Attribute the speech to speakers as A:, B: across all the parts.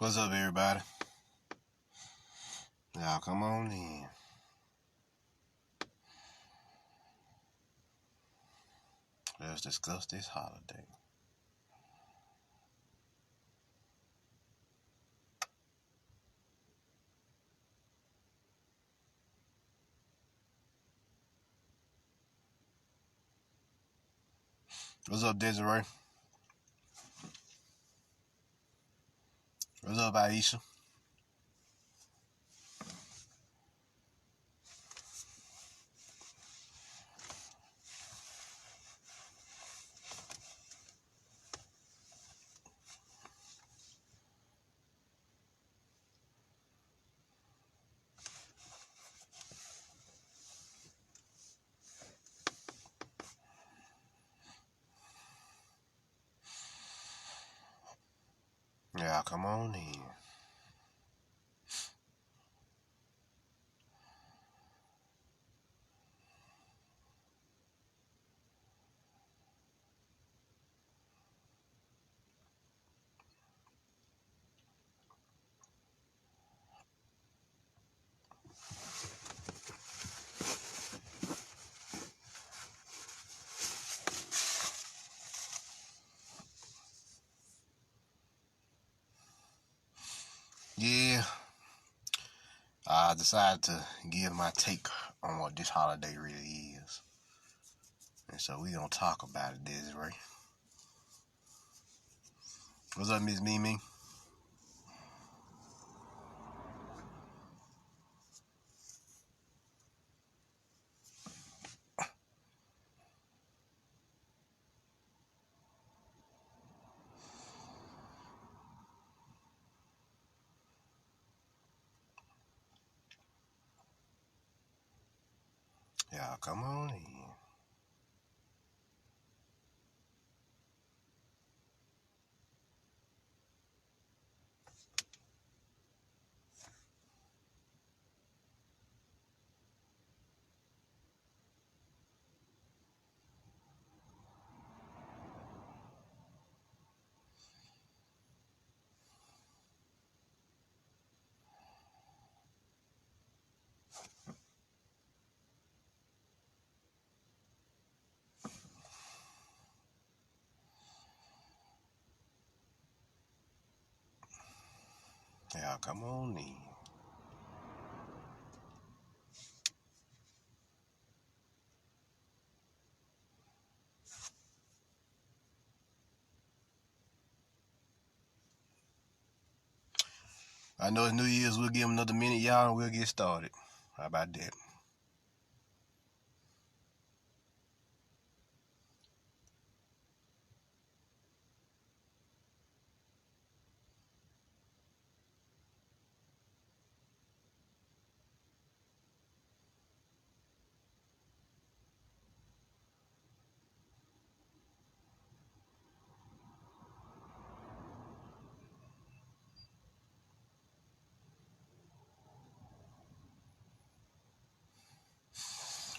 A: What's up, everybody? Y'all come on in. Let's discuss this holiday. What's up, Desiree? What's up, Aisha? Y'all come on in. Yeah, I decided to give my take on what this holiday really is. And so we gonna talk about it, Desiree. What's up, Miss Mimi? Y'all come on in. Y'all come on in. I know it's New Year's. We'll give them another minute, y'all, and we'll get started. How about that?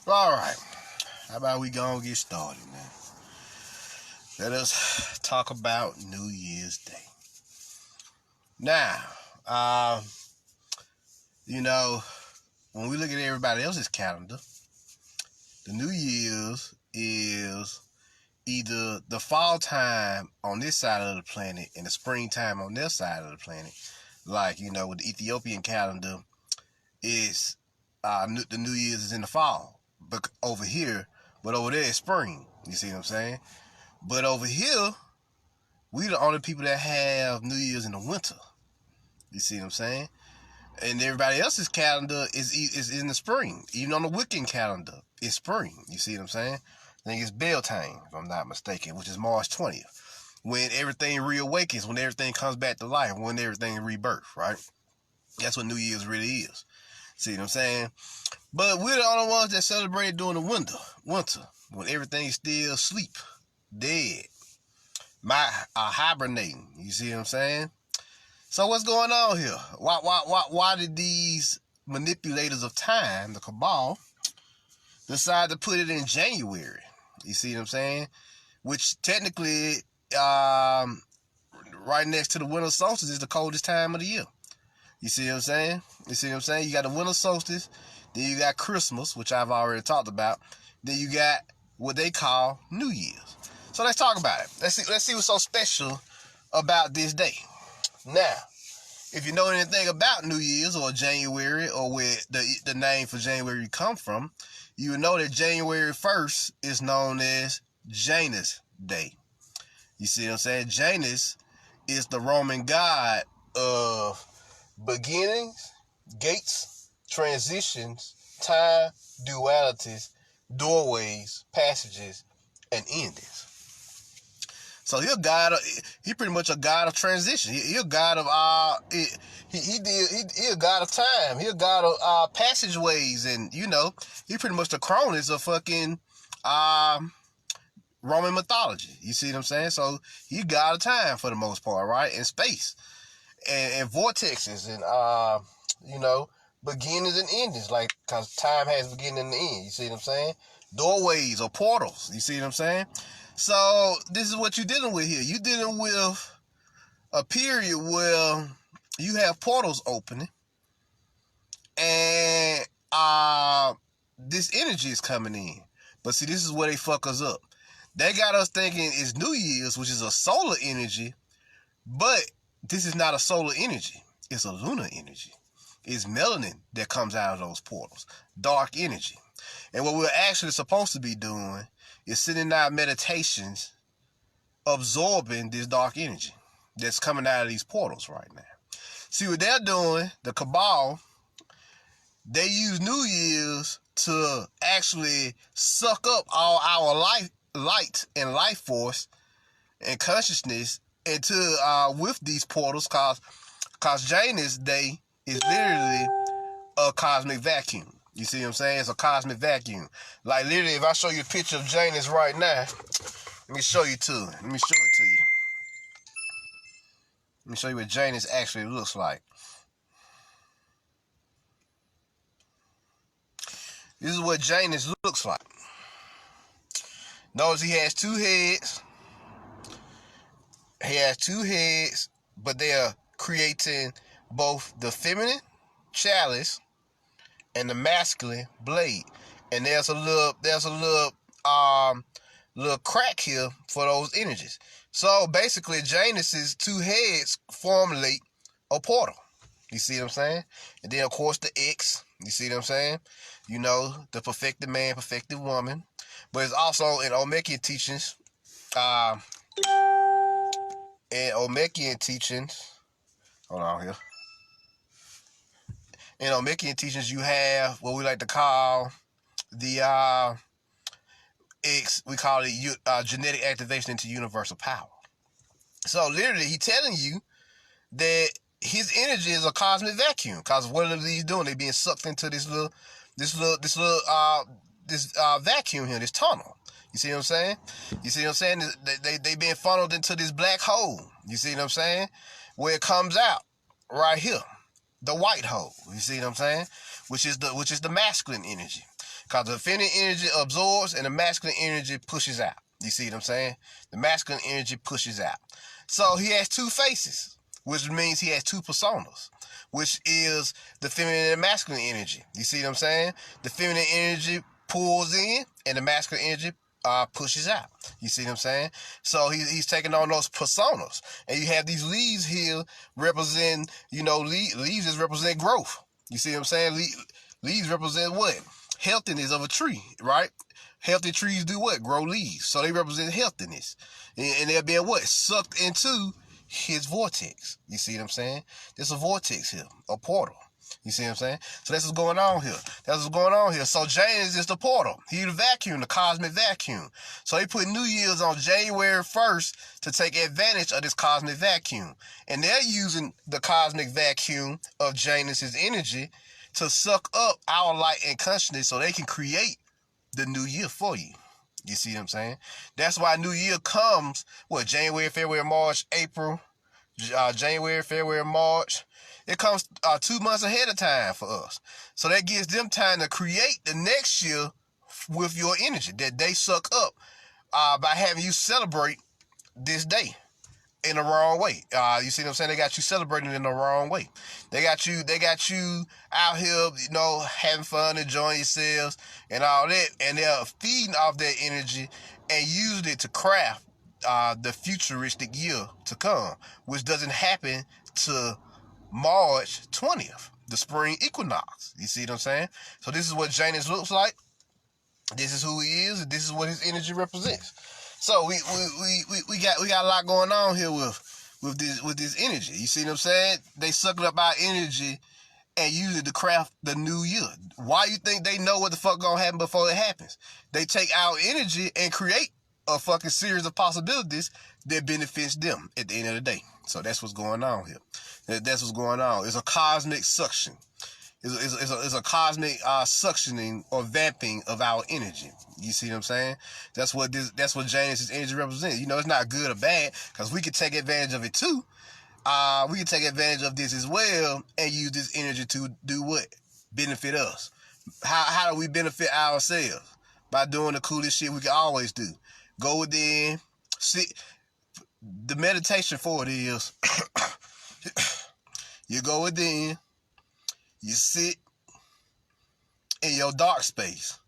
A: All right. How about we go and get started, man? Let us talk about New Year's Day. Now, you know, when we look at everybody else's calendar, the New Year's is either the fall time on this side of the planet and the springtime on their side of the planet. Like, with the Ethiopian calendar, it's the New Year's is in the fall. But over there it's spring. You see what I'm saying? But over here, we the only people that have New Year's in the winter. You see what I'm saying? And everybody else's calendar is in the spring. Even on the Wiccan calendar, it's spring. You see what I'm saying? I think it's Beltane, if I'm not mistaken, which is March 20th. When everything reawakens, when everything comes back to life, when everything rebirth, right? That's what New Year's really is. See what I'm saying? But we're the only ones that celebrate it during the winter, when everything's still asleep, dead, hibernating. You see what I'm saying? So what's going on here? Why did these manipulators of time, the cabal, decide to put it in January? You see what I'm saying? Which technically right next to the winter solstice is the coldest time of the year. You see what I'm saying? You got the winter solstice, then you got Christmas, which I've already talked about. Then you got what they call New Year's. So let's talk about it. Let's see what's so special about this day. Now, if you know anything about New Year's or January, or where the name for January come from, you will know that January 1st is known as Janus Day. You see what I'm saying? Janus is the Roman god of beginnings, gates, transitions, time, dualities, doorways, passages, and endings. So he pretty much a god of transition. He a god of he a god of time. He a god of passageways, and he pretty much the Cronus of fucking Roman mythology. You see what I'm saying? So he god of time for the most part, right? And space and vortexes and beginnings and endings, like, cause time has beginning and end. You see what I'm saying? Doorways or portals. You see what I'm saying? So this is what you're dealing with here. You're dealing with a period where you have portals opening, and this energy is coming in. But see, this is where they fuck us up. They got us thinking it's New Year's, which is a solar energy, but this is not a solar energy. It's a lunar energy. It's melanin that comes out of those portals. Dark energy. And what we're actually supposed to be doing is sitting out meditations, absorbing this dark energy that's coming out of these portals right now. See what they're doing, the Cabal, they use New Year's to actually suck up all our light and life force and consciousness into with these portals, cause Janus Day is literally a cosmic vacuum. You see what I'm saying? It's a cosmic vacuum. Like, literally, if I show you a picture of Janus right now, let me show you too. Let me show it to you. Let me show you what Janus actually looks like. This is what Janus looks like. Notice he has two heads. He has two heads, but they are creating both the feminine chalice and the masculine blade. And there's a little crack here for those energies. So basically, Janus's two heads formulate a portal. You see what I'm saying? And then, of course, the X. You see what I'm saying? The perfected man, perfected woman. But it's also in Olmecan teachings. Hold on here. In Olmecan teachings, you have what we like to call the X. We call it genetic activation into universal power. So literally, he's telling you that his energy is a cosmic vacuum. Cause what are these doing? They being sucked into this vacuum here, this tunnel. You see what I'm saying? They being funneled into this black hole. You see what I'm saying? Where it comes out right here, the white hole. You see what I'm saying? Which is the masculine energy. Cause the feminine energy absorbs and the masculine energy pushes out. You see what I'm saying? The masculine energy pushes out. So he has two faces, which means he has two personas, which is the feminine and masculine energy. You see what I'm saying? The feminine energy pulls in and the masculine energy pushes out. You see what I'm saying? So he's taking on those personas. And you have these leaves here represent, leaves just represent growth. You see what I'm saying? Leaves represent what? Healthiness of a tree, right? Healthy trees do what? Grow leaves. So they represent healthiness. And they're being what? Sucked into his vortex. You see what I'm saying? There's a vortex here, a portal. You see what I'm saying? So that's what's going on here. So Janus is the portal. He's the vacuum, the cosmic vacuum. So he put New Year's on January 1st to take advantage of this cosmic vacuum. And they're using the cosmic vacuum of Janus's energy to suck up our light and consciousness so they can create the new year for you. You see what I'm saying? That's why New Year comes, January, February, March, April, January, February, March. It comes 2 months ahead of time for us. So that gives them time to create the next year with your energy that they suck up by having you celebrate this day. in the wrong way. You see what I'm saying? They got you celebrating in the wrong way. They got you out here, having fun, enjoying yourselves and all that, and they're feeding off that energy and using it to craft the futuristic year to come, which doesn't happen to March 20th, the spring equinox. You see what I'm saying? So this is what Janus looks like. This is who he is, and this is what his energy represents. So we got a lot going on here with this energy. You see what I'm saying? They sucking up our energy and use it to craft the new year. Why you think they know what the fuck gonna happen before it happens? They take our energy and create a fucking series of possibilities that benefits them at the end of the day. So that's what's going on here. That's what's going on. It's a cosmic suction. It's a cosmic suctioning or vamping of our energy. You see what I'm saying? That's what Janus's energy represents. It's not good or bad, because we can take advantage of it too. We can take advantage of this as well and use this energy to do what? Benefit us. How do we benefit ourselves? By doing the coolest shit we can always do. Go within, sit. The meditation for it is you go within, you sit in your dark space,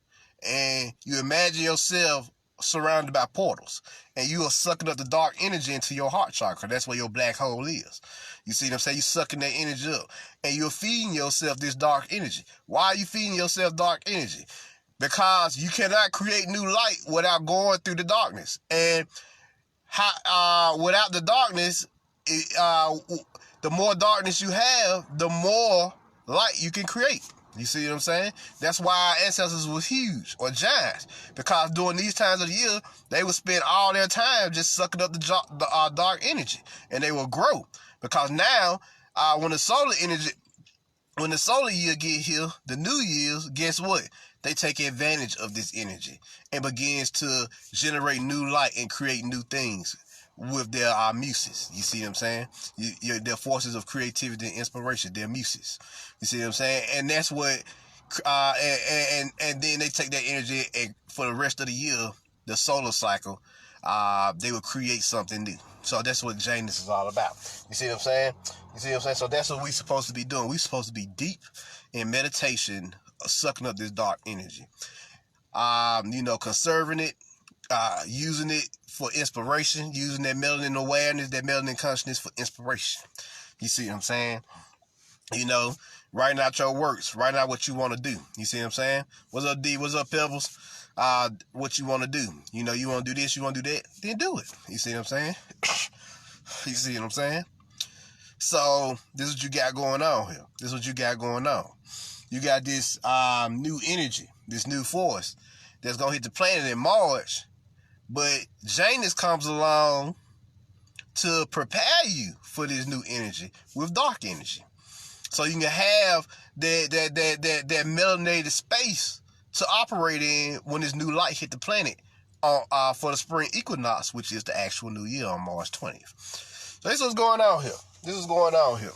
A: and you imagine yourself surrounded by portals, and you are sucking up the dark energy into your heart chakra. That's where your black hole is. You see what I'm saying? You're sucking that energy up, and you're feeding yourself this dark energy. Why are you feeding yourself dark energy? Because you cannot create new light without going through the darkness. And without the darkness, the more darkness you have, the more light you can create. You see what I'm saying? That's why our ancestors was huge, or giants, because during these times of the year, they would spend all their time just sucking up the dark energy, and they will grow. Because now, when the solar year get here, the new years, guess what? They take advantage of this energy and begins to generate new light and create new things with their muses. You see what I'm saying? Their forces of creativity and inspiration, their muses. You see what I'm saying? And that's what, and then they take that energy, and for the rest of the year, the solar cycle, they will create something new. So that's what Janus is all about. You see what I'm saying? So that's what we're supposed to be doing. We're supposed to be deep in meditation, sucking up this dark energy. Conserving it, using it for inspiration, using that melanin awareness, that melanin consciousness for inspiration. You see what I'm saying? Writing out your works, writing out what you want to do. You see what I'm saying? What's up, D? What's up, Pebbles? What you want to do. You want to do this, you want to do that, then do it. You see what I'm saying? You see what I'm saying? So, this is what you got going on here. You got this new energy, this new force that's going to hit the planet in March. But Janus comes along to prepare you for this new energy with dark energy. So you can have that melanated space to operate in when this new light hit the planet for the spring equinox, which is the actual new year on March 20th. So this is what's going on here.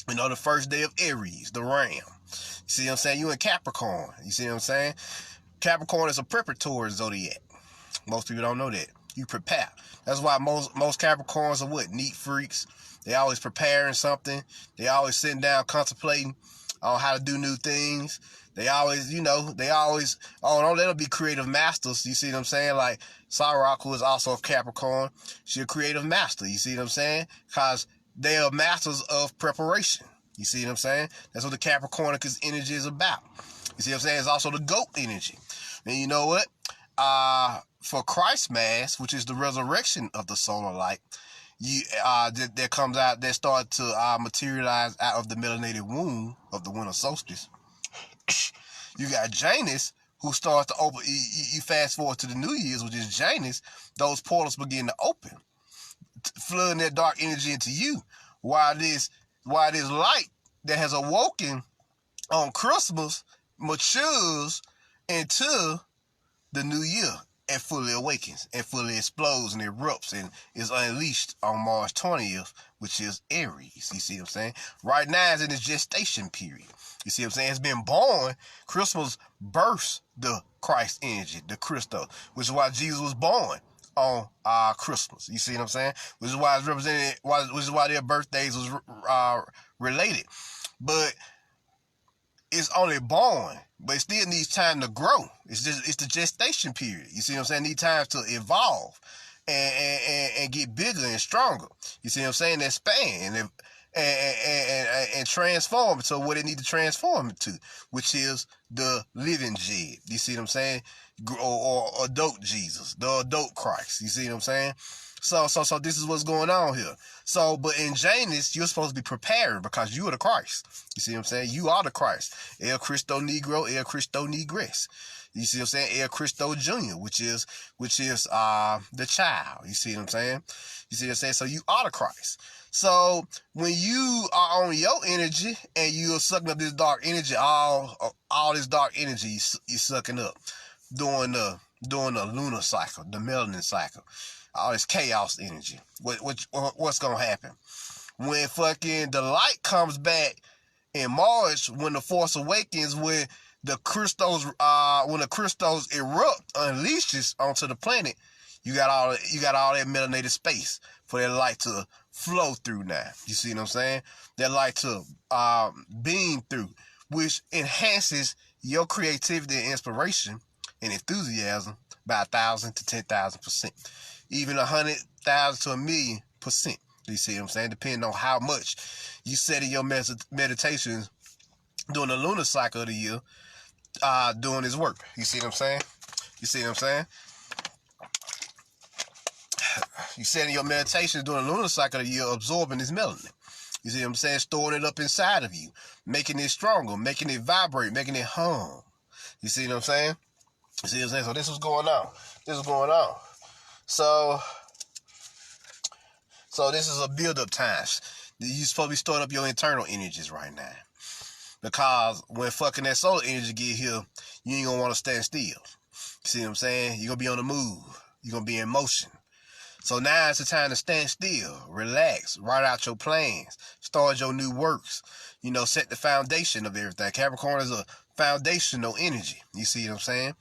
A: The first day of Aries, the ram. You see what I'm saying? You in Capricorn. You see what I'm saying? Capricorn is a preparatory zodiac. Most people don't know that. You prepare. That's why most Capricorns are what? Neat freaks. They always preparing something. They always sitting down contemplating on how to do new things. They always, don't let them be creative masters. You see what I'm saying? Like Sarah, who is also a Capricorn, she's a creative master. You see what I'm saying? Because they are masters of preparation. You see what I'm saying? That's what the Capricornicus energy is about. You see what I'm saying? It's also the goat energy. And you know what? For Christ Mass, which is the resurrection of the solar light, that comes out, that start to materialize out of the melanated womb of the winter solstice. You got Janus, who starts to open. You fast forward to the New Year's, which is Janus. Those portals begin to open, flooding that dark energy into you. While this light that has awoken on Christmas matures into the new year and fully awakens and fully explodes and erupts and is unleashed on March 20th, which is Aries. You see what I'm saying? Right now it's in its gestation period. You see what I'm saying? It's been born. Christmas births the Christ energy, the Christos, which is why Jesus was born on Christmas. You see what I'm saying? Which is why it's represented. Which is why their birthdays was related. But it's only born, but it still needs time to grow. It's the gestation period. You see what I'm saying? It needs time to evolve and get bigger and stronger. You see what I'm saying? Expand and transform to what it need to transform it to, which is the living Jed. You see what I'm saying? Or adult Jesus, the adult Christ. You see what I'm saying? So this is what's going on here. So, but in Janus, you're supposed to be preparing because you are the Christ. You see what I'm saying? You are the Christ. El Cristo Negro, El Cristo Negres. You see what I'm saying? El Cristo Jr., which is the child. You see what I'm saying? You see what I'm saying? So you are the Christ. So when you are on your energy and you're sucking up this dark energy, all this dark energy you're sucking up during the lunar cycle, the melanin cycle, all this chaos energy. What's gonna happen when fucking the light comes back in March, when the Force Awakens, when the crystals erupt, unleashes onto the planet? You got all that melanated space for that light to flow through now. You see what I'm saying? That light to beam through, which enhances your creativity and inspiration and enthusiasm by 1,000 to 10,000%, even 100,000 to 1,000,000%. You see what I'm saying? Depending on how much you set in your meditations during the lunar cycle of the year, doing this work. You see what I'm saying? You see what I'm saying? You set in your meditations during the lunar cycle of the year, absorbing this melanin. You see what I'm saying? Storing it up inside of you, making it stronger, making it vibrate, making it hum. You see what I'm saying? You see what I'm saying? So this is going on. This is going on. So this is a build-up time. You're supposed to be storing up your internal energies right now. Because when fucking that solar energy get here, you ain't gonna want to stand still. You see what I'm saying? You're gonna be on the move. You're gonna be in motion. So now it's the time to stand still, relax, write out your plans, start your new works, set the foundation of everything. Capricorn is a foundational energy. You see what I'm saying?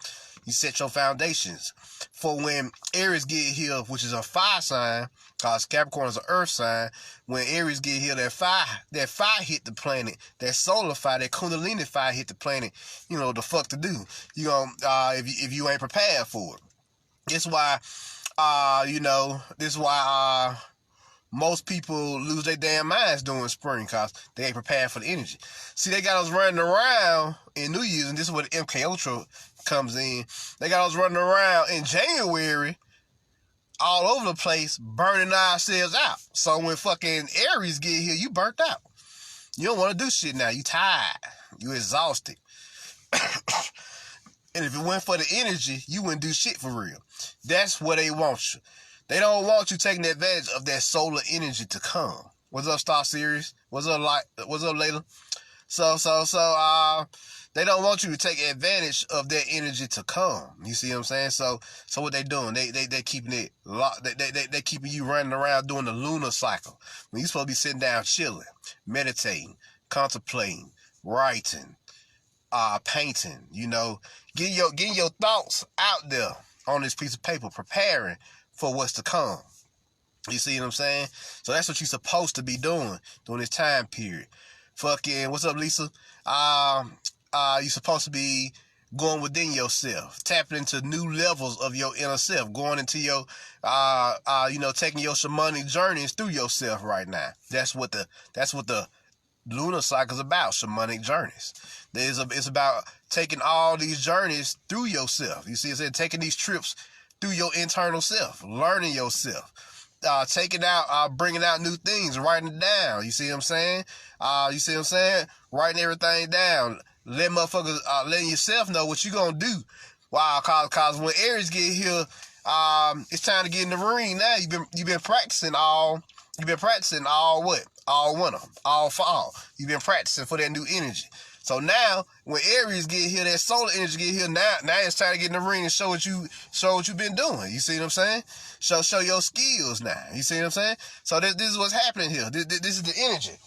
A: You set your foundations for when Aries get here, which is a fire sign, because Capricorn is an earth sign. When Aries get here, that fire hit the planet, that solar fire, that Kundalini fire hit the planet. The fuck to do. You gonna if you ain't prepared for it. That's why this is why most people lose their damn minds during spring, because they ain't prepared for the energy. See, they got us running around in New Year's, and this is where the MK Ultra comes in. They got us running around in January all over the place, burning ourselves out. So when fucking Aries get here, you burnt out. You don't want to do shit now. You tired. You exhausted. And if it went for the energy, you wouldn't do shit for real. That's where they want you. They don't want you taking advantage of that solar energy to come. What's up, Star Series? What's up, Layla? So, they don't want you to take advantage of that energy to come. You see what I'm saying? So what they doing? They keeping it locked. They keeping you running around doing the lunar cycle when you supposed to be sitting down, chilling, meditating, contemplating, writing, painting. Getting your thoughts out there on this piece of paper, preparing for what's to come. You see what I'm saying? So that's what you're supposed to be doing during this time period. Fucking, what's up, Lisa? You're supposed to be going within yourself, tapping into new levels of your inner self, going into your, taking your shamanic journeys through yourself right now. That's what the lunar cycle is about, shamanic journeys. It's about taking all these journeys through yourself. You see, it's taking these trips through your internal self, learning yourself, bringing out new things, writing it down. You see what I'm saying? Writing everything down. Letting yourself know what you gonna do. Wow, cause when Aries get here, it's time to get in the ring now. You've been practicing all what? All winter, all fall. You've been practicing for that new energy. So now, when Aries get here, that solar energy get here, now it's time to get in the ring and show what you've been doing. You see what I'm saying? Show your skills now. You see what I'm saying? So this is what's happening here. This is the energy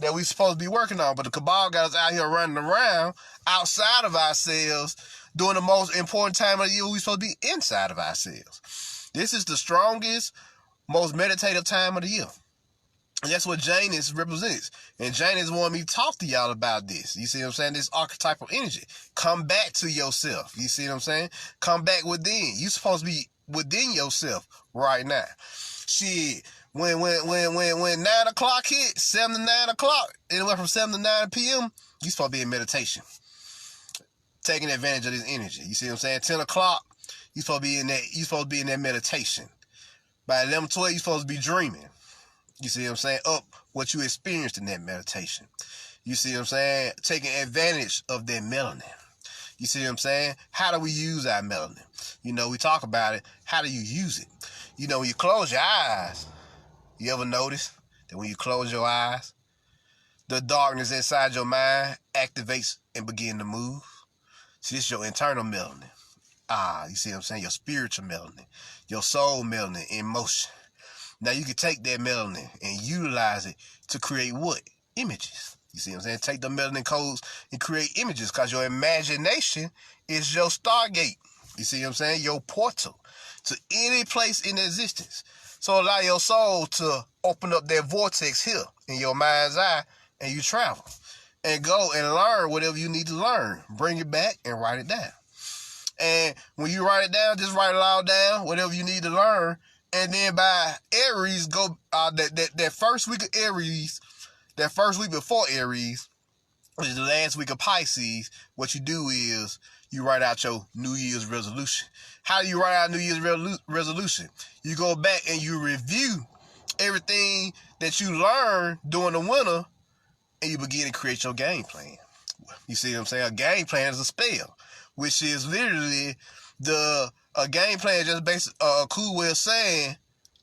A: that we supposed to be working on. But the cabal got us out here running around outside of ourselves during the most important time of the year. We supposed to be inside of ourselves. This is the strongest, most meditative time of the year. And that's what Janus represents. And Janus wanted me to talk to y'all about this. You see what I'm saying? This archetypal energy. Come back to yourself. You see what I'm saying? Come back within. You supposed to be within yourself right now. Shit. When 9 o'clock hit, 7 to 9 o'clock, anywhere from 7 to 9 p.m., you supposed to be in meditation. Taking advantage of this energy. You see what I'm saying? 10 o'clock, you supposed to be in that meditation. By 11, 12, you supposed to be dreaming. You see what I'm saying? Up what you experienced in that meditation. You see what I'm saying? Taking advantage of that melanin. You see what I'm saying? How do we use our melanin? You know, we talk about it. How do you use it? You know, when you close your eyes, you ever notice that when you close your eyes, the darkness inside your mind activates and begin to move? See, this is your internal melanin. You see what I'm saying? Your spiritual melanin. Your soul melanin in motion. Now you can take that melanin and utilize it to create what? Images. You see what I'm saying? Take the melanin codes and create images, because your imagination is your stargate. You see what I'm saying? Your portal to any place in existence. So allow your soul to open up that vortex here in your mind's eye, and you travel. And go and learn whatever you need to learn. Bring it back and write it down. And when you write it down, just write it all down, whatever you need to learn. And then by Aries, go that first week of Aries, that first week before Aries, which is the last week of Pisces, what you do is you write out your New Year's resolution. How do you write out New Year's resolution? You go back and you review everything that you learned during the winter, and you begin to create your game plan. You see what I'm saying? A game plan is a spell, which is literally a game plan just based a cool way of saying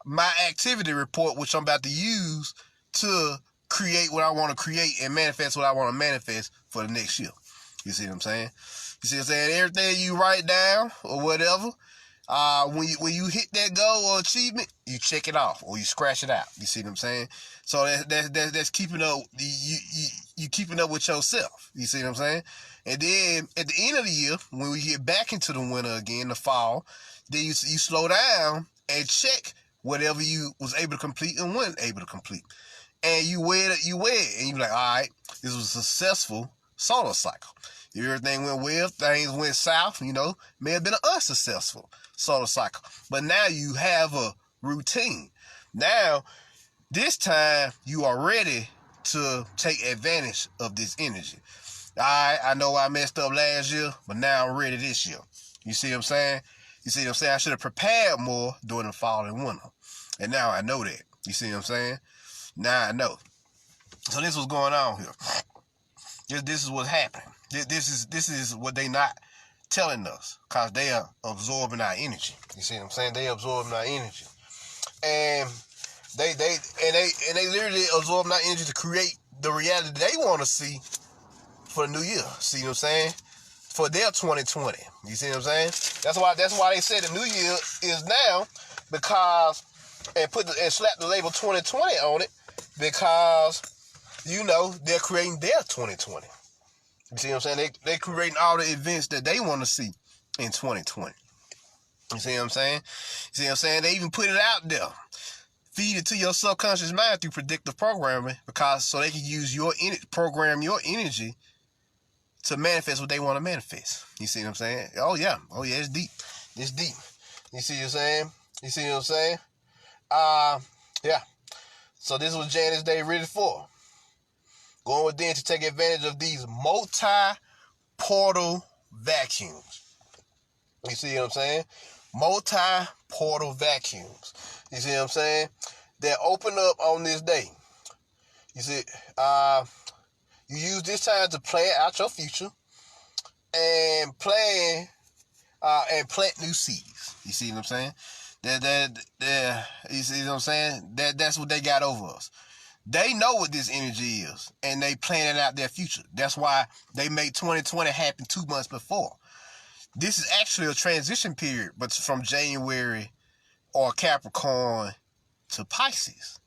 A: my activity report, which I'm about to use to create what I want to create and manifest what I want to manifest for the next year. You see what I'm saying? You see what I'm saying? Everything you write down or whatever, when you hit that goal or achievement, you check it off or you scratch it out. You see what I'm saying? So that's keeping up. You keeping up with yourself. You see what I'm saying? And then at the end of the year, when we get back into the winter again, the fall, then you slow down and check whatever you was able to complete and wasn't able to complete. And you weigh it, and you be like, all right, this was a successful solar cycle. If everything went well, things went south, may have been an unsuccessful solar cycle. But now you have a routine. Now, this time, you are ready to take advantage of this energy. All right, I know I messed up last year, but now I'm ready this year. You see what I'm saying? I should have prepared more during the fall and winter. And now I know that. You see what I'm saying? Now I know. So this is what's going on here. This is what's happening. This is what they not telling us, because they are absorbing our energy. You see what I'm saying? They absorbing our energy. And they literally absorbing our energy to create the reality they want to see for the new year. See what I'm saying? For their 2020. You see what I'm saying? That's why they said the new year is now, because and slap the label 2020 on it, because they're creating their 2020. You see what I'm saying? They creating all the events that they want to see in 2020. You see what I'm saying? They even put it out there. Feed it to your subconscious mind through predictive programming, because so they can use program your energy to manifest what they want to manifest. You see what I'm saying? Oh yeah, it's deep. It's deep. You see what I'm saying? Yeah. So this is what Janus Day really for. Going within to take advantage of these multi-portal vacuums. You see what I'm saying? Multi-portal vacuums. You see what I'm saying? They open up on this day. You see, you use this time to plan out your future and plant new seeds. You see what I'm saying? You see what I'm saying? That's what they got over us. They know what this energy is, and they planning out their future. That's why they made 2020 happen 2 months before. This is actually a transition period, but from January or Capricorn to Pisces.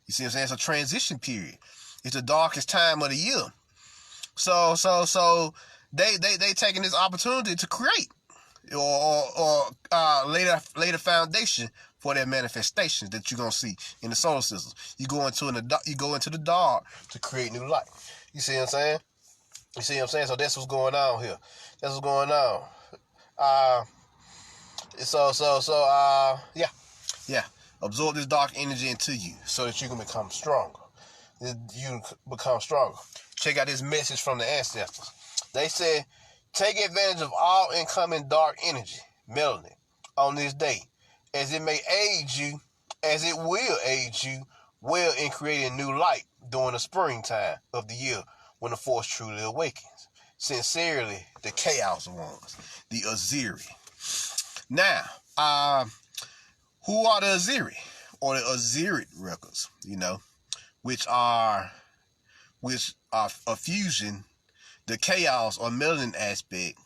A: You see what I'm saying? It's a transition period. It's the darkest time of the year. So they taking this opportunity to create. lay the foundation for that manifestation that you're gonna see in the solar system. You go into the dark to create new light. You see what I'm saying? You see what I'm saying? So that's what's going on here. That's what's going on. Yeah. Absorb this dark energy into you so that you can become stronger. You can become stronger. Check out this message from the ancestors. They said, take advantage of all incoming dark energy, melanin, on this day, as it will aid you well in creating new light during the springtime of the year when the force truly awakens. Sincerely, the Chaos Ones, the Aziri. Now, who are the Aziri? Or the Azirit records, which are a fusion, the chaos or melanin aspect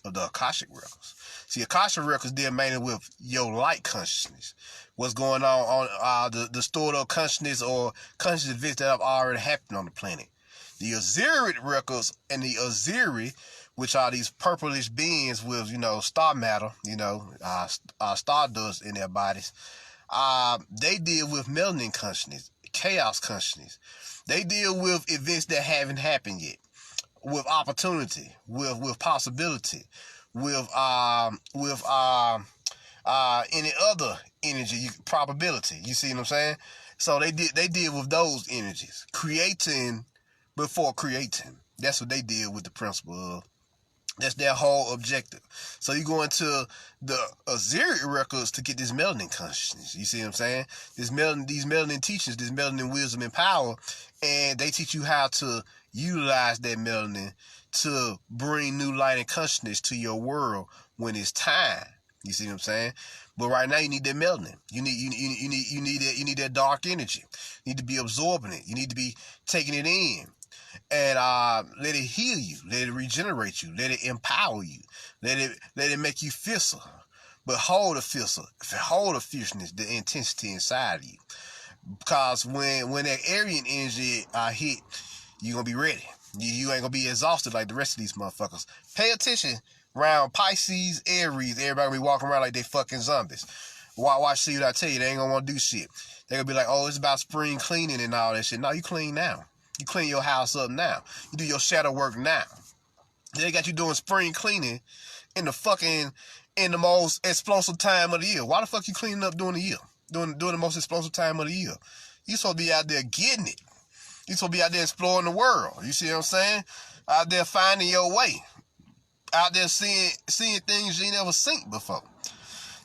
A: of the Akashic records. See, Akashic records deal mainly with your light consciousness, what's going on the stored up consciousness or conscious events that have already happened on the planet. The Azirit records and the Aziri, which are these purplish beings with star matter, stardust in their bodies. They deal with melanin consciousness, chaos consciousness. They deal with events that haven't happened yet, with opportunity, with possibility, with any other energy, probability. You see what I'm saying? So they deal with those energies, creating before creating. That's what they deal with the principle of. That's their whole objective. So you go into the Aziri records to get this melanin consciousness. You see what I'm saying? These melanin teachings, this melanin wisdom and power, and they teach you how to utilize that melanin to bring new light and consciousness to your world when it's time. You see what I'm saying? But right now you need that melanin. You need that dark energy. You need to be absorbing it. You need to be taking it in. And let it heal you, let it regenerate you, let it empower you, let it make you fiercer. But hold the fierceness, the intensity inside of you. Because when that Aryan energy hit, you're gonna be ready. You ain't gonna be exhausted like the rest of these motherfuckers. Pay attention around Pisces, Aries, everybody gonna be walking around like they fucking zombies. Watch, see what I tell you, they ain't gonna wanna do shit. They gonna be like, oh, it's about spring cleaning and all that shit. No, you clean now. You clean your house up now. You do your shadow work now. They got you doing spring cleaning in the most explosive time of the year. Why the fuck you cleaning up during the year? During the most explosive time of the year. You supposed to be out there getting it. You supposed to be out there exploring the world. You see what I'm saying? Out there finding your way. Out there seeing things you ain't never seen before.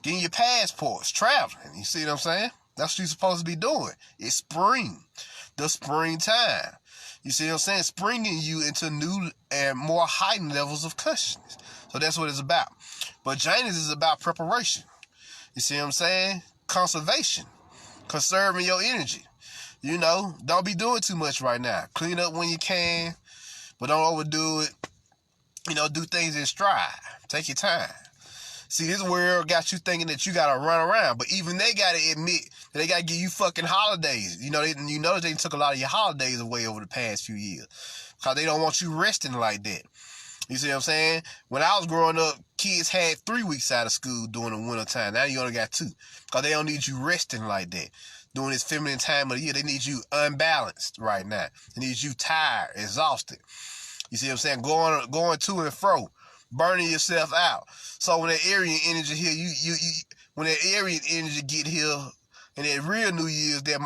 A: Getting your passports, traveling. You see what I'm saying? That's what you're supposed to be doing. It's spring. The springtime. You see what I'm saying? Springing you into new and more heightened levels of consciousness. So that's what it's about. But Janus is about preparation. You see what I'm saying? Conservation. Conserving your energy. Don't be doing too much right now. Clean up when you can, but don't overdo it. Do things in stride. Take your time. See, this world got you thinking that you got to run around, but even they got to admit that they got to give you fucking holidays. They took a lot of your holidays away over the past few years because they don't want you resting like that. You see what I'm saying? When I was growing up, kids had 3 weeks out of school during the winter time. Now you only got 2 because they don't need you resting like that. During this feminine time of the year, they need you unbalanced right now. They need you tired, exhausted. You see what I'm saying? Going to and fro. Burning yourself out. So when that Aryan energy here, when that Aryan energy get here, and that real New Year's that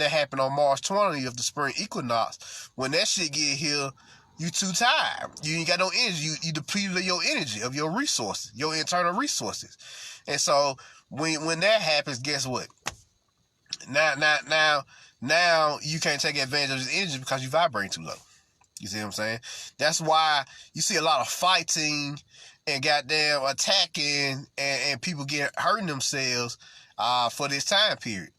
A: happened on March 20th, the spring equinox, when that shit get here, you too tired. You ain't got no energy. You depleted of your energy, of your resources, your internal resources. And so when that happens, guess what? Now you can't take advantage of this energy because you vibrate too low. You see what I'm saying? That's why you see a lot of fighting and goddamn attacking and people hurting themselves for this time period.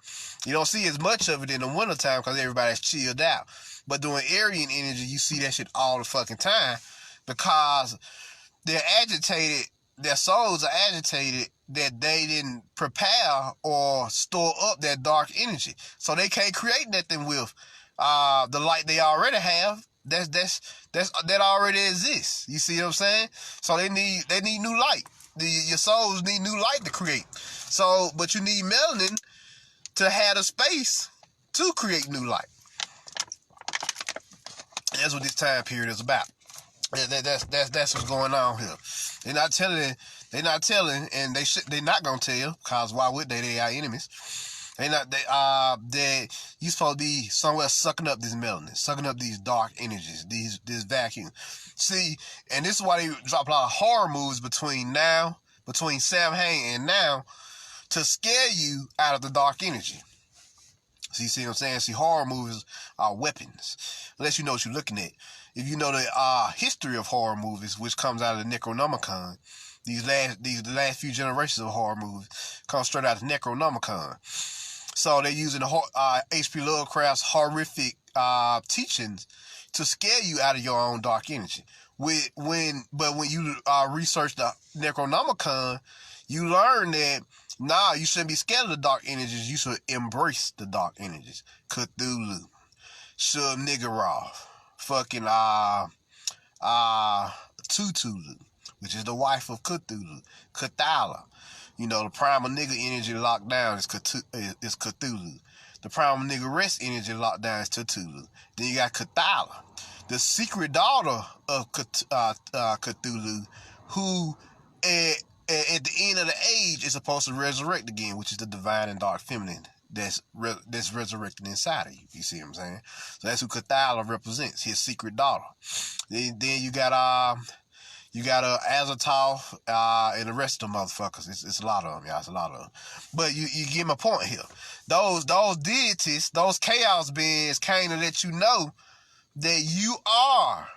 A: You don't see as much of it in the wintertime because everybody's chilled out. But during Aryan energy, you see that shit all the fucking time because they're agitated, their souls are agitated that they didn't prepare or store up that dark energy. So they can't create nothing with the light they already have. That already exists. You see what I'm saying? So they need new light. your souls need new light to create. So, but you need melanin to have the space to create new light. And that's what this time period is about. That's what's going on here. They're not telling, and they're not gonna tell you, cause why would they? They are enemies. They you supposed to be somewhere sucking up this melanin, sucking up these dark energies, this vacuum. See, and this is why they drop a lot of horror movies between Sam Hain and now, to scare you out of the dark energy. So you see what I'm saying? See, horror movies are weapons. Unless you know what you're looking at. If you know the history of horror movies, which comes out of the Necronomicon, these last few generations of horror movies come straight out of the Necronomicon. So they're using H.P. Lovecraft's horrific teachings to scare you out of your own dark energy. But when you research the Necronomicon, you learn that you shouldn't be scared of the dark energies. You should embrace the dark energies. Cthulhu, Shub-Niggurath, fucking Cthulhu, which is the wife of Cthulhu, Cthulhu. You know, the primal nigga energy locked down is Cthulhu. The primal nigga rest energy locked down is Cthulhu. Then you got Cthulhu, the secret daughter of Cthulhu, who at the end of the age is supposed to resurrect again, which is the divine and dark feminine that's resurrected inside of you. You see what I'm saying? So that's who Cthulhu represents, his secret daughter. Then you got Azathoth and the rest of them motherfuckers. It's a lot of them, y'all. It's a lot of them. But you get my point here. Those deities, those chaos beings came to let you know that you are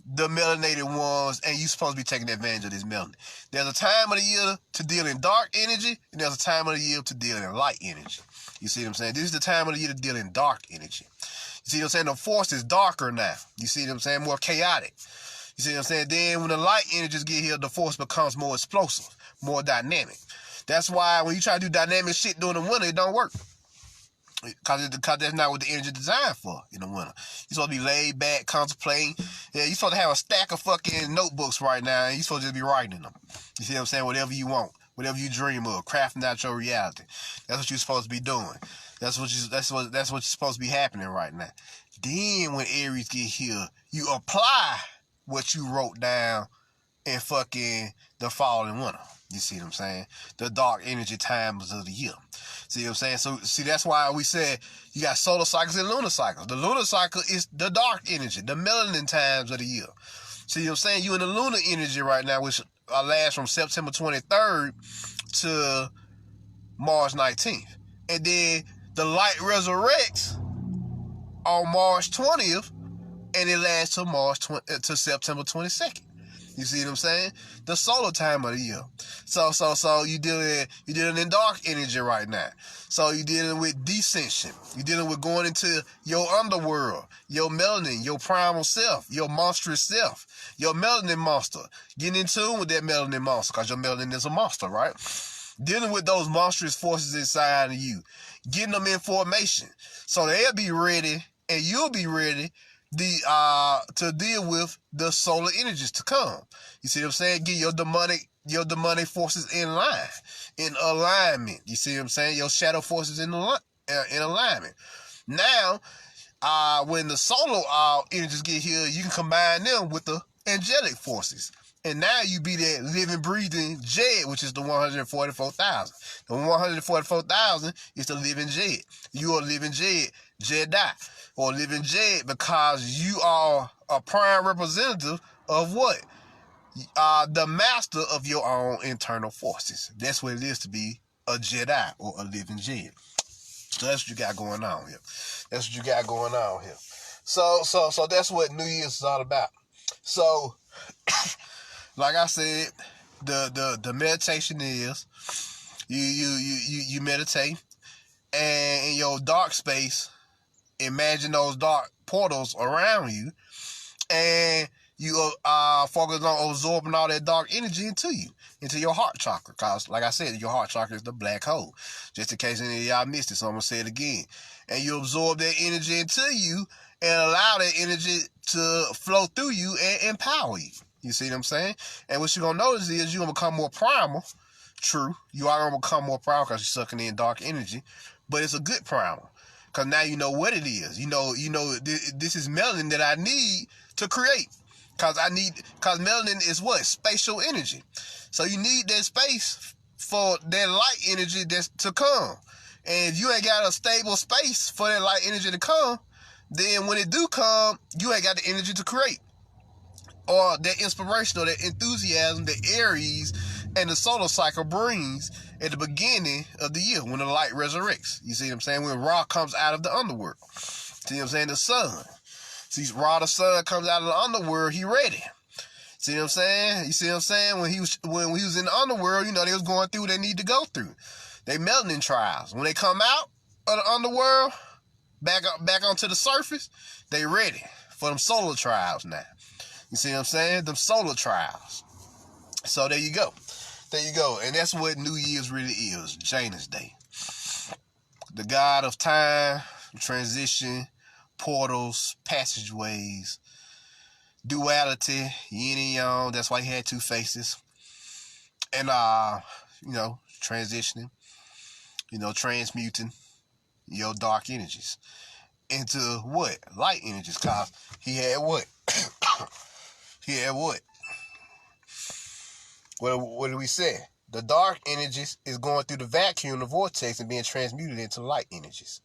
A: the melanated ones, and you're supposed to be taking advantage of this melanin. There's a time of the year to deal in dark energy, and there's a time of the year to deal in light energy. You see what I'm saying? This is the time of the year to deal in dark energy. You see what I'm saying? The force is darker now. You see what I'm saying? More chaotic. You see what I'm saying? Then when the light energies get here, the force becomes more explosive, more dynamic. That's why when you try to do dynamic shit during the winter, it don't work. Because that's not what the energy is designed for in the winter. You're supposed to be laid back, contemplating. Yeah, you're supposed to have a stack of fucking notebooks right now, and you're supposed to just be writing in them. You see what I'm saying? Whatever you want, whatever you dream of, crafting out your reality. That's what you're supposed to be doing. That's what's supposed to be happening right now. Then when Aries get here, you apply what you wrote down in fucking the fall and winter. You see what I'm saying? The dark energy times of the year. See what I'm saying? So, see, that's why we said you got solar cycles and lunar cycles. The lunar cycle is the dark energy, the melanin times of the year. See what I'm saying? You in the lunar energy right now, which lasts from September 23rd to March 19th. And then the light resurrects on March 20th, and it lasts to September 22nd. You see what I'm saying? The solar time of the year. So you dealing in dark energy right now. So you dealing with descension. You dealing with going into your underworld, your melanin, your primal self, your monstrous self, your melanin monster. Getting in tune with that melanin monster, because your melanin is a monster, right? Dealing with those monstrous forces inside of you. Getting them in formation. So they'll be ready, and you'll be ready to deal with the solar energies to come. You see what I'm saying? Get your demonic forces in line, in alignment. You see what I'm saying? Your shadow forces in alignment. Now, when the solar energies get here, you can combine them with the angelic forces. And now you be that living, breathing Jed, which is the 144,000. The 144,000 is the living Jed. You are living Jedi, or living Jed, because you are a prime representative of what? The master of your own internal forces. That's what it is to be a Jedi or a living Jed. So that's what you got going on here. So that's what New Year's is all about. So, like I said, the meditation is you meditate, and in your dark space, imagine those dark portals around you, and you focus on absorbing all that dark energy into your heart chakra. Because, like I said, your heart chakra is the black hole. Just in case any of y'all missed it, so I'm going to say it again. And you absorb that energy into you and allow that energy to flow through you and empower you. You see what I'm saying? And what you're going to notice is you're going to become more primal. True. You are going to become more primal because you're sucking in dark energy. But it's a good primal. Because now you know what it is. You know, this is melanin that I need to create. Because melanin is what? Spatial energy. So you need that space for that light energy that's to come. And if you ain't got a stable space for that light energy to come, then when it do come, you ain't got the energy to create. Or that inspiration or that enthusiasm that Aries and the solar cycle brings at the beginning of the year when the light resurrects. You see what I'm saying? When Ra comes out of the underworld. See what I'm saying? The sun. See, Ra, the sun, comes out of the underworld, he ready. See what I'm saying? You see what I'm saying? When he was in the underworld, you know, they was going through what they need to go through. They melanin trials. When they come out of the underworld, back onto the surface, they ready for them solar trials now. You see what I'm saying? Them solar trials. So there you go. There you go. And that's what New Year's really is. Janus Day. The god of time, transition, portals, passageways, duality, yin and yang. That's why he had two faces. And, transitioning, transmuting your dark energies into what? Light energies. Cause he had what? He had what? What did we say? The dark energies is going through the vacuum, the vortex, and being transmuted into light energies.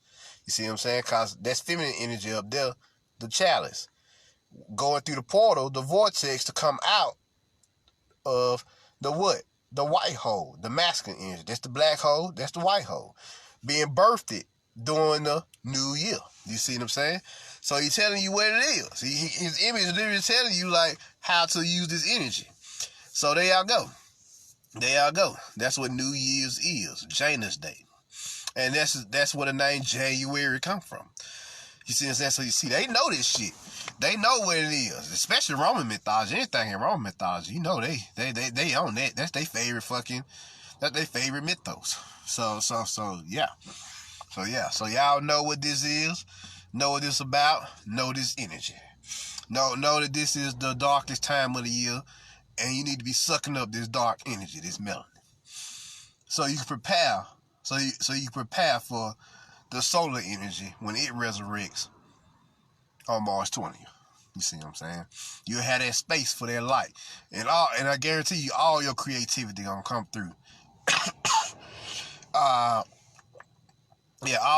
A: You see what I'm saying? Because that's feminine energy up there, the chalice. Going through the portal, the vortex, to come out of the what? The white hole, the masculine energy. That's the black hole, that's the white hole. Being birthed during the new year. You see what I'm saying? So he's telling you what it is. His image is literally telling you like how to use this energy. So there y'all go. There y'all go. That's what New Year's is, Janus Day. And that's where the name January come from. You see what I'm saying? So you see, they know this shit. They know what it is, especially Roman mythology. Anything in Roman mythology, you know they own that. That's their favorite mythos. So yeah. So y'all know what this is, know what this about, know this energy. Know that this is the darkest time of the year, and you need to be sucking up this dark energy, this melanin. So you can prepare. So you prepare for the solar energy when it resurrects on March 20th. You see what I'm saying? You'll have that space for that light. And I guarantee you all your creativity gonna come through. All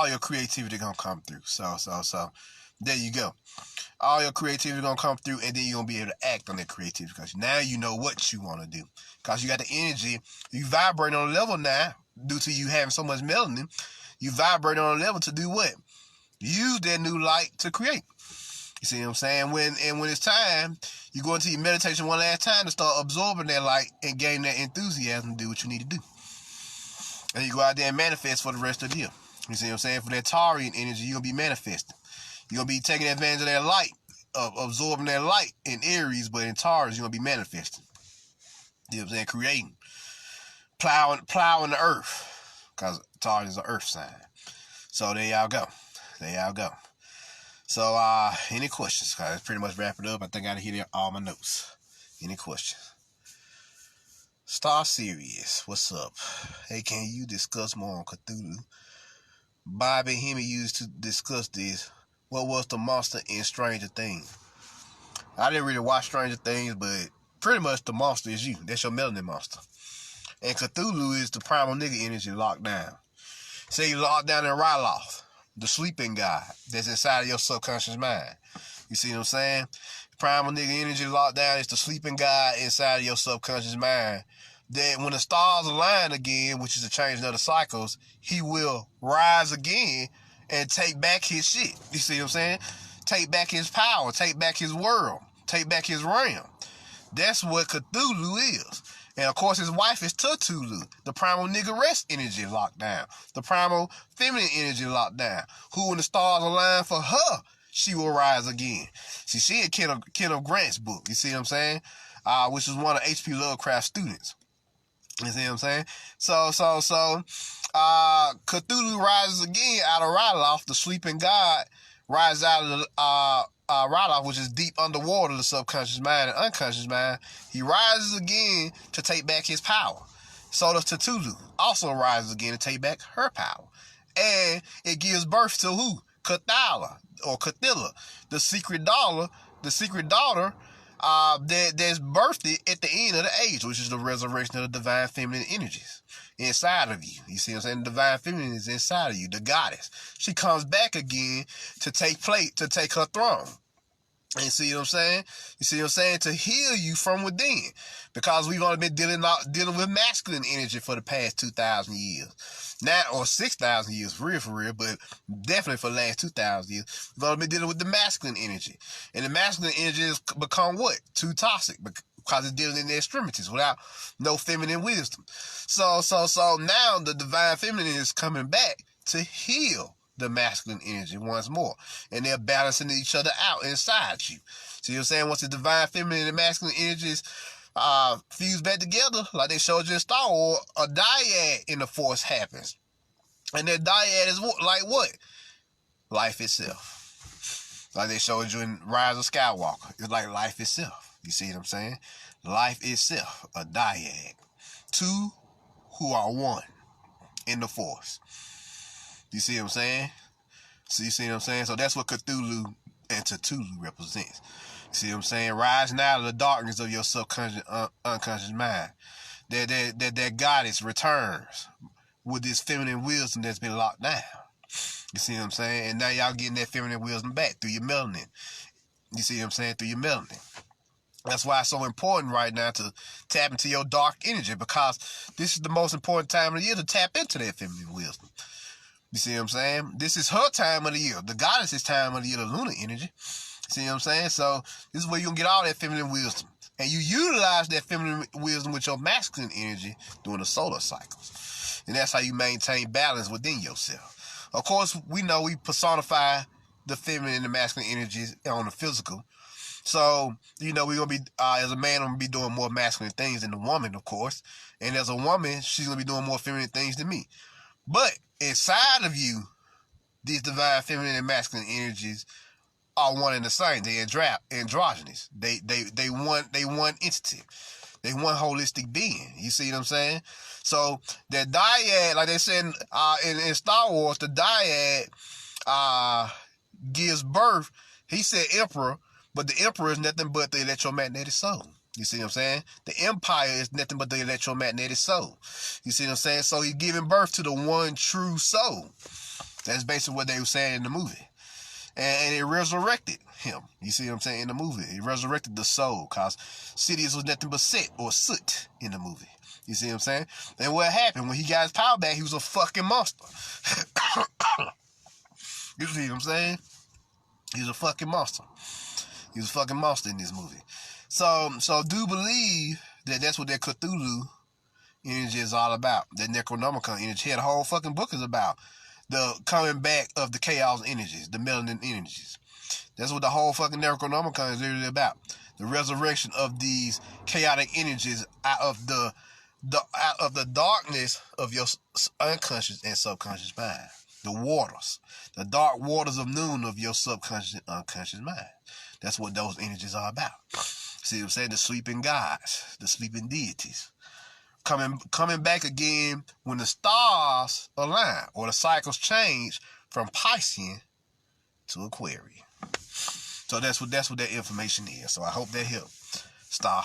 A: your creativity gonna come through. So there you go. All your creativity gonna come through, and then you're gonna be able to act on that creativity because now you know what you want to do. Because you got the energy, you vibrate on a level now due to you having so much melanin. You vibrate on a level to do what? Use that new light to create. You see what I'm saying? When it's time, you go into your meditation one last time to start absorbing that light and gain that enthusiasm to do what you need to do. And you go out there and manifest for the rest of the year. You see what I'm saying? For that Taurean energy, you're going to be manifesting. You're going to be taking advantage of that light, of absorbing that light in Aries, but in Taurus, you're going to be manifesting. You know what I'm saying? Creating. Plowing the earth. Because Taurus is an earth sign. So there y'all go. So, any questions? Cause that's pretty much wrap it up. I think I hit all my notes. Any questions? Star Sirius, what's up? Hey, can you discuss more on Cthulhu? Bobby Hemi used to discuss this. What was the monster in Stranger Things? I didn't really watch Stranger Things, but pretty much the monster is you. That's your melanin monster. And Cthulhu is the primal nigga energy locked down. Say you locked down in Ryloth, the sleeping god that's inside of your subconscious mind. You see what I'm saying? Primal nigga energy locked down is the sleeping god inside of your subconscious mind. That when the stars align again, which is a change of the cycles, he will rise again and take back his shit. You see what I'm saying? Take back his power, take back his world, take back his realm. That's what Cthulhu is. And of course his wife is Cthulhu, the primal nigga rest energy locked down, the primal feminine energy locked down, who when the stars align for her, she will rise again. See, she in Kenneth Grant's book, you see what I'm saying? Which is one of H.P. Lovecraft's students. You see what I'm saying? So, Cthulhu rises again out of Ryloth, the sleeping god, rises out Ryloth, which is deep underwater, the subconscious mind and unconscious mind, he rises again to take back his power. So does Cthulhu also rises again to take back her power. And it gives birth to who? Cthulhu, or Cthulhu, the secret daughter that's birthed at the end of the age, which is the resurrection of the divine feminine energies inside of you. You see what I'm saying? The divine feminine is inside of you, the goddess. She comes back again to take her throne. And you see what I'm saying? You see what I'm saying? To heal you from within. Because we've only been dealing with masculine energy for the past 2,000 years. Now, or 6,000 years, for real, but definitely for the last 2,000 years, we've only been dealing with the masculine energy. And the masculine energy has become what? Too toxic, because it's dealing in the extremities without no feminine wisdom. So now the divine feminine is coming back to heal the masculine energy once more, and they're balancing each other out inside you. See what I'm saying? Once the divine feminine and masculine energies fuse back together, like they showed you in Star Wars, a dyad in the Force happens, and that dyad is like what? Life itself. Like they showed you in Rise of Skywalker, it's like life itself. You see what I'm saying? Life itself, a dyad, two who are one in the Force. You see what I'm saying? So you see what I'm saying? So that's what Cthulhu and Cthulhu represents. You see what I'm saying? Rise now to the darkness of your subconscious, unconscious mind. That goddess returns with this feminine wisdom that's been locked down. You see what I'm saying? And now y'all getting that feminine wisdom back through your melanin. You see what I'm saying? Through your melanin. That's why it's so important right now to tap into your dark energy, because this is the most important time of the year to tap into that feminine wisdom. You see what I'm saying? This is her time of the year. The goddess's time of the year, the lunar energy. See what I'm saying? So this is where you're going to get all that feminine wisdom. And you utilize that feminine wisdom with your masculine energy during the solar cycles. And that's how you maintain balance within yourself. Of course, we know we personify the feminine and the masculine energies on the physical. So, we're going to be, as a man, I'm going to be doing more masculine things than the woman, of course. And as a woman, she's going to be doing more feminine things than me. But inside of you, these divine feminine and masculine energies are one and the same. They're androgynous. They one entity. They one holistic being. You see what I'm saying? So that dyad, like they said in Star Wars, the dyad gives birth. He said emperor, but the emperor is nothing but the electromagnetic soul. You see what I'm saying? The empire is nothing but the electromagnetic soul. You see what I'm saying? So he's giving birth to the one true soul. That's basically what they were saying in the movie. And it resurrected him. You see what I'm saying? In the movie. It resurrected the soul, because Sidious was nothing but soot in the movie. You see what I'm saying? And what happened? When he got his power back, he was a fucking monster. You see what I'm saying? He was a fucking monster. He was a fucking monster in this movie. So do believe that that's what that Cthulhu energy is all about. That Necronomicon energy. The whole fucking book is about the coming back of the chaos energies, the melanin energies. That's what the whole fucking Necronomicon is really about. The resurrection of these chaotic energies out of the darkness of your unconscious and subconscious mind. The waters. The dark waters of noon of your subconscious and unconscious mind. That's what those energies are about. See what I'm saying? The sleeping gods, the sleeping deities. Coming back again when the stars align or the cycles change from Piscean to Aquarius. So that's what that information is. So I hope that helped. Star.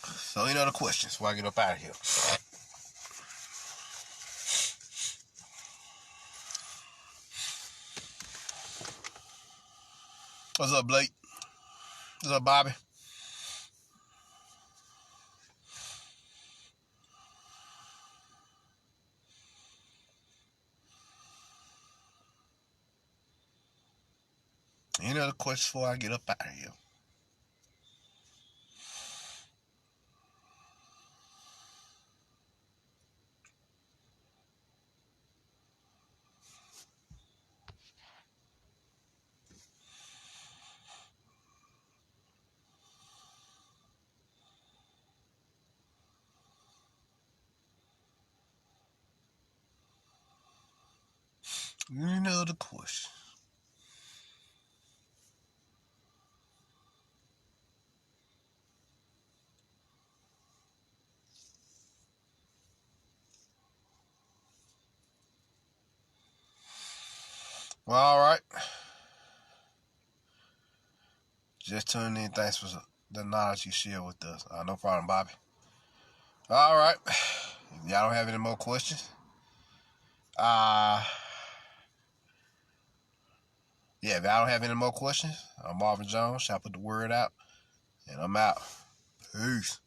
A: So any other questions before I get up out of here? What's up, Blake? What's up, Bobby? Any other questions before I get up out of here? Any other question? Well, all right. Just tuning in. Thanks for the knowledge you share with us. No problem, Bobby. All right. If y'all don't have any more questions, yeah, if y'all don't have any more questions, I'm Marvin Jones. Shall put the word out, and I'm out. Peace.